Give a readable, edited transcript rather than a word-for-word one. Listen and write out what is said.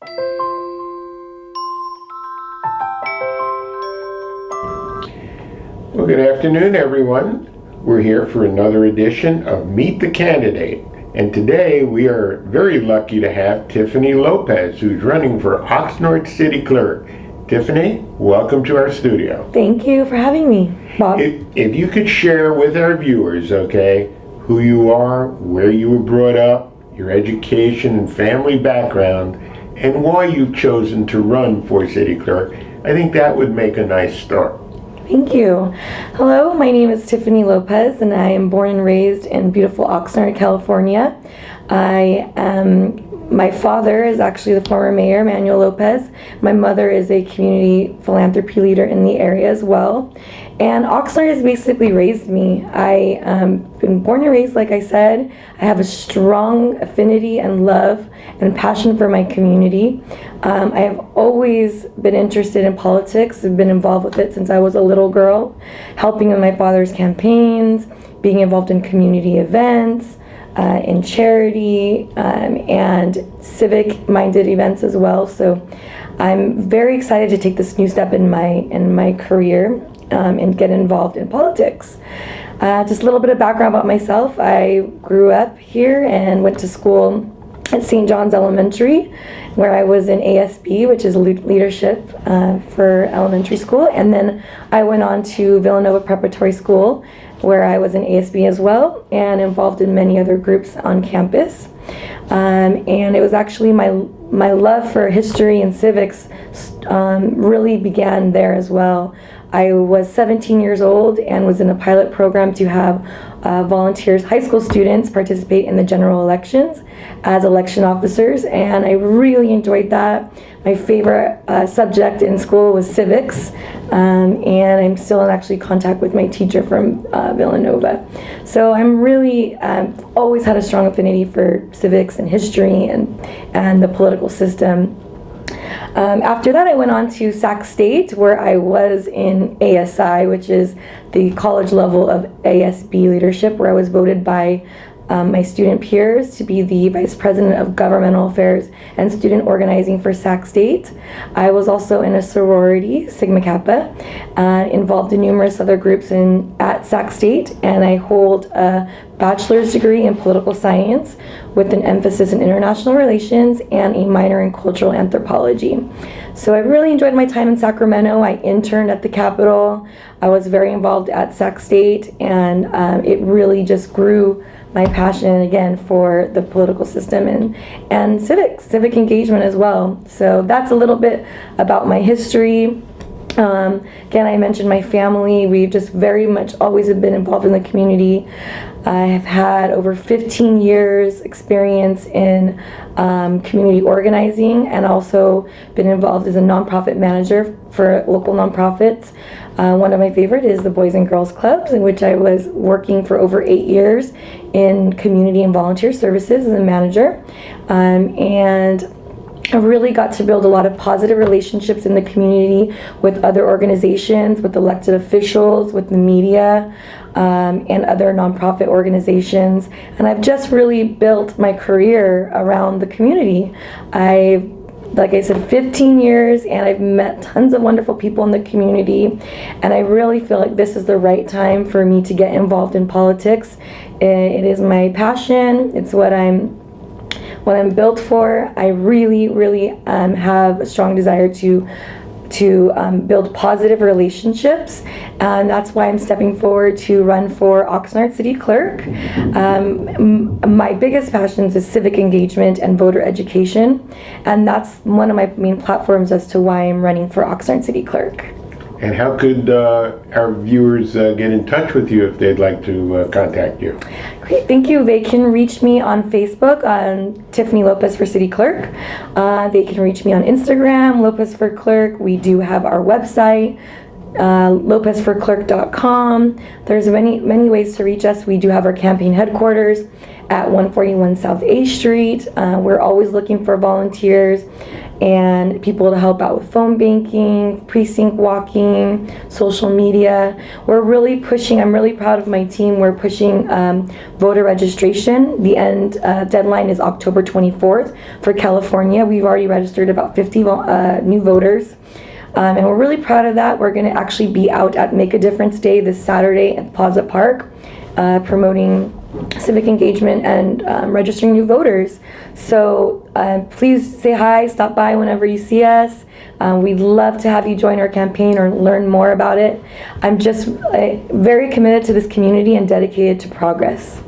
Well, good afternoon, everyone. We're here for another edition of Meet the Candidate. And today we are very lucky to have Tiffany Lopez, who's running for Oxnard City Clerk. Tiffany, welcome to our studio. Thank you for having me, Bob. If you could share with our viewers, okay, who you are, where you were brought up, your education and family background, and why you've chosen to run for City Clerk, I think that would make a nice start. Thank you. Hello, my name is Tiffany Lopez, and I am born and raised in beautiful Oxnard, California. My father is actually the former mayor, Manuel Lopez. My mother is a community philanthropy leader in the area as well. And Oxnard has basically raised me. I been born and raised, like I said. I have a strong affinity and love and passion for my community. I have always been interested in politics. I've been involved with it since I was a little girl, helping in my father's campaigns, being involved in community events, in charity, and civic-minded events as well. So I'm very excited to take this new step in my career and get involved in politics. Just a little bit of background about myself. I grew up here and went to school at St. John's Elementary, where I was in ASB, which is leadership for elementary school. And then I went on to Villanova Preparatory School, where I was in ASB as well, and involved in many other groups on campus. And it was actually my love for history and civics really began there as well. I was 17 years old and was in a pilot program to have volunteers, high school students, participate in the general elections as election officers, and I really enjoyed that. My favorite subject in school was civics, and I'm still in actually contact with my teacher from Villanova. So I'm really always had a strong affinity for civics and history and the political system. After that, I went on to Sac State, where I was in ASI, which is the college level of ASB leadership, where I was voted by my student peers to be the Vice President of Governmental Affairs and Student Organizing for Sac State. I was also in a sorority, Sigma Kappa, involved in numerous other groups at Sac State, and I hold a bachelor's degree in political science with an emphasis in international relations and a minor in cultural anthropology. So I really enjoyed my time in Sacramento. I interned at the Capitol. I was very involved at Sac State, and it really just grew my passion again for the political system and civic engagement as well. So that's a little bit about my history. Again, I mentioned my family. We've just very much always have been involved in the community. I have had over 15 years experience in community organizing, and also been involved as a nonprofit manager for local nonprofits. One of my favorite is the Boys and Girls Clubs, in which I was working for over 8 years in community and volunteer services as a manager. And I really got to build a lot of positive relationships in the community with other organizations, with elected officials, with the media, and other nonprofit organizations. And I've just really built my career around the community. Like I said, 15 years, and I've met tons of wonderful people in the community, and I really feel like this is the right time for me to get involved in politics. It is my passion. It's what I'm built for. I really have a strong desire to build positive relationships, and that's why I'm stepping forward to run for Oxnard City Clerk. My biggest passions is civic engagement and voter education, and that's one of my main platforms as to why I'm running for Oxnard City Clerk. And how could our viewers get in touch with you if they'd like to contact you? Great, thank you. They can reach me on Facebook on Tiffany Lopez for City Clerk. They can reach me on Instagram, Lopez for Clerk. We do have our website, lopezforclerk.com. There's many ways to reach us. We do have our campaign headquarters at 141 South A Street. We're always looking for volunteers, and people to help out with phone banking, precinct walking, social media. We're really pushing, I'm really proud of my team, we're pushing voter registration. The deadline is October 24th for California. We've already registered about 50 new voters. And we're really proud of that. We're going to actually be out at Make a Difference Day this Saturday at Plaza Park, promoting civic engagement and registering new voters. So please say hi, stop by whenever you see us. We'd love to have you join our campaign or learn more about it. I'm just very committed to this community and dedicated to progress.